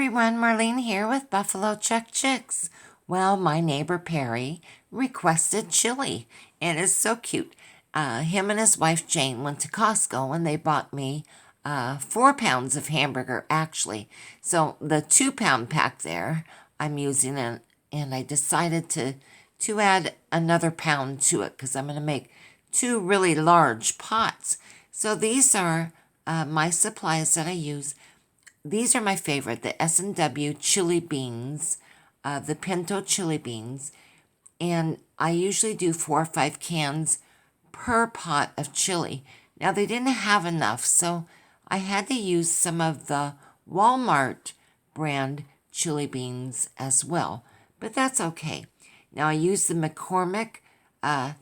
everyone, Marlene here with Buffalo Chuck Chicks. Well, my neighbor Perry requested chili, and it's so cute. Him and his wife Jane went to Costco and they bought me 4 pounds of hamburger, actually. So the 2-pound pack there, I'm using it, and I decided to add another pound to it because I'm going to make 2 really large pots. So these are my supplies that I use. These are my favorite, the S&W chili beans, the pinto chili beans, and I usually do 4 or 5 cans per pot of chili. Now, they didn't have enough, so I had to use some of the Walmart brand chili beans as well, but that's okay. Now, I use the McCormick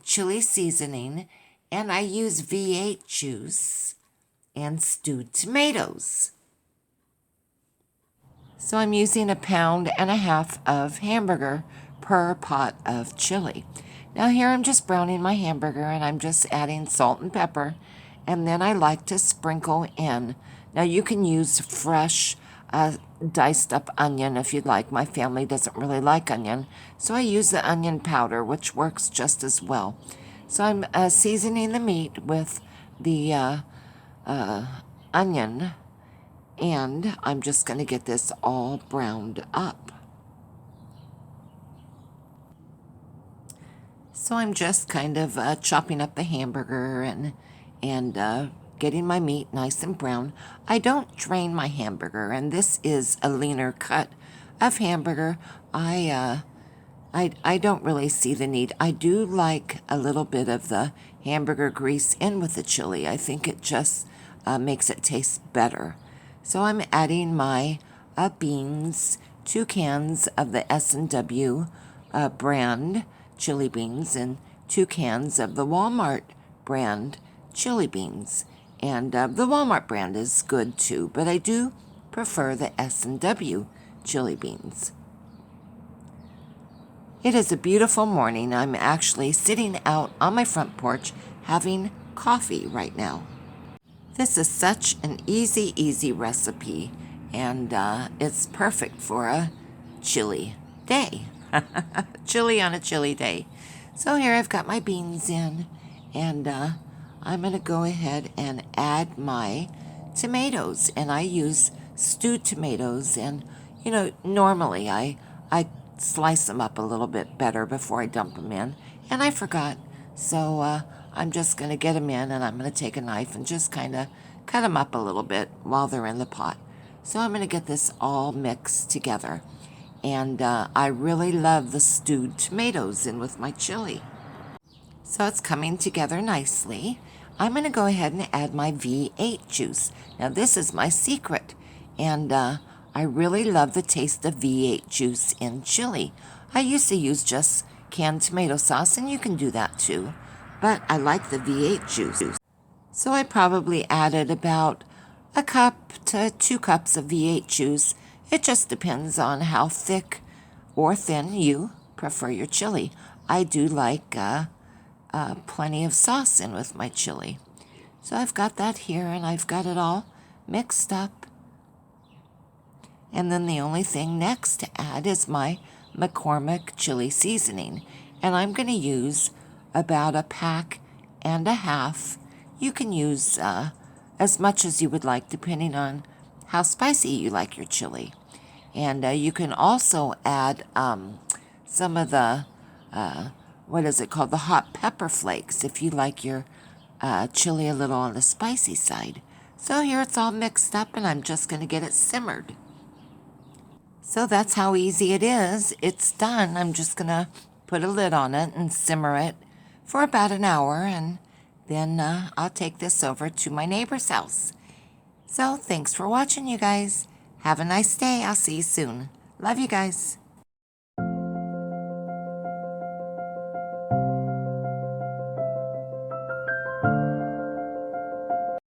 chili seasoning, and I use V8 juice and stewed tomatoes. So I'm using 1.5 pounds of hamburger per pot of chili. Now here I'm just browning my hamburger and I'm just adding salt and pepper, and then I like to sprinkle in. Now you can use fresh diced up onion if you'd like. My family doesn't really like onion, so I use the onion powder, which works just as well. So I'm seasoning the meat with the onion, and I'm just going to get this all browned up. So I'm just kind of chopping up the hamburger and getting my meat nice and brown. I don't drain my hamburger, and this is a leaner cut of hamburger. I don't really see the need. I do like a little bit of the hamburger grease in with the chili. I think it just makes it taste better. So I'm adding my beans, 2 cans of the S&W brand chili beans and 2 cans of the Walmart brand chili beans. And the Walmart brand is good too, but I do prefer the S&W chili beans. It is a beautiful morning. I'm actually sitting out on my front porch having coffee right now. This is such an easy recipe, and it's perfect for a chilly day. Chili on a chilly day. So here I've got my beans in, and I'm going to go ahead and add my tomatoes, and I use stewed tomatoes, and you know, normally I slice them up a little bit better before I dump them in, and I forgot. So I'm just going to get them in, and I'm going to take a knife and just kind of cut them up a little bit while they're in the pot. So I'm going to get this all mixed together. And I really love the stewed tomatoes in with my chili. So it's coming together nicely. I'm going to go ahead and add my V8 juice. Now this is my secret, and I really love the taste of V8 juice in chili. I used to use just canned tomato sauce, and you can do that too, but I like the V8 juice. So I probably added about 1 cup to 2 cups of V8 juice. It just depends on how thick or thin you prefer your chili. I do like plenty of sauce in with my chili. So I've got that here, and I've got it all mixed up. And then the only thing next to add is my McCormick chili seasoning. And I'm going to use about 1.5 packs. You can use as much as you would like, depending on how spicy you like your chili. And you can also add some of the, what is it called, the hot pepper flakes, if you like your chili a little on the spicy side. So here it's all mixed up, and I'm just going to get it simmered. So that's how easy it is. It's done. I'm just going to put a lid on it and simmer it for about an hour, and then I'll take this over to my neighbor's house. So thanks for watching, you guys. Have a nice day. I'll see you soon. Love you guys.